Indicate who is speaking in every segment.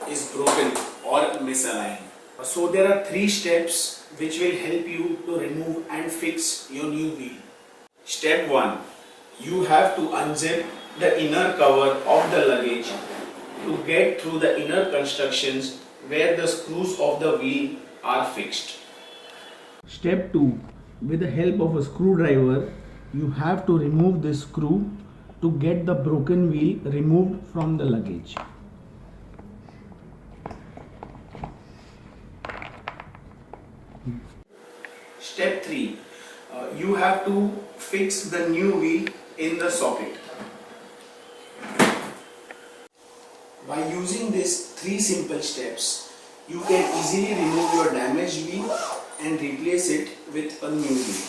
Speaker 1: is broken or misaligned. So there are 3 steps which will help you to remove and fix your new wheel. Step 1. You have to unzip the inner cover of the luggage to get through the inner constructions where the screws of the wheel are fixed. Step 2. With the help of a screwdriver, you have to remove this screw to get the broken wheel removed from the luggage. Step 3. You have to fix the new wheel in the socket. By using these 3 simple steps, you can easily remove your damaged wheel and replace it with a new wheel.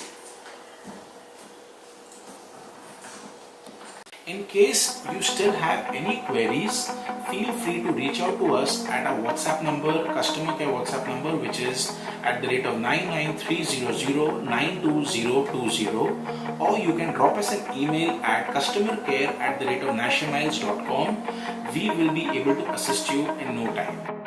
Speaker 2: In case you still have any queries, feel free to reach out to us at our WhatsApp number, customer care WhatsApp number, which is at the rate of 993009220, or you can drop us an email at customercare@nashermiles.com. We will be able to assist you in no time.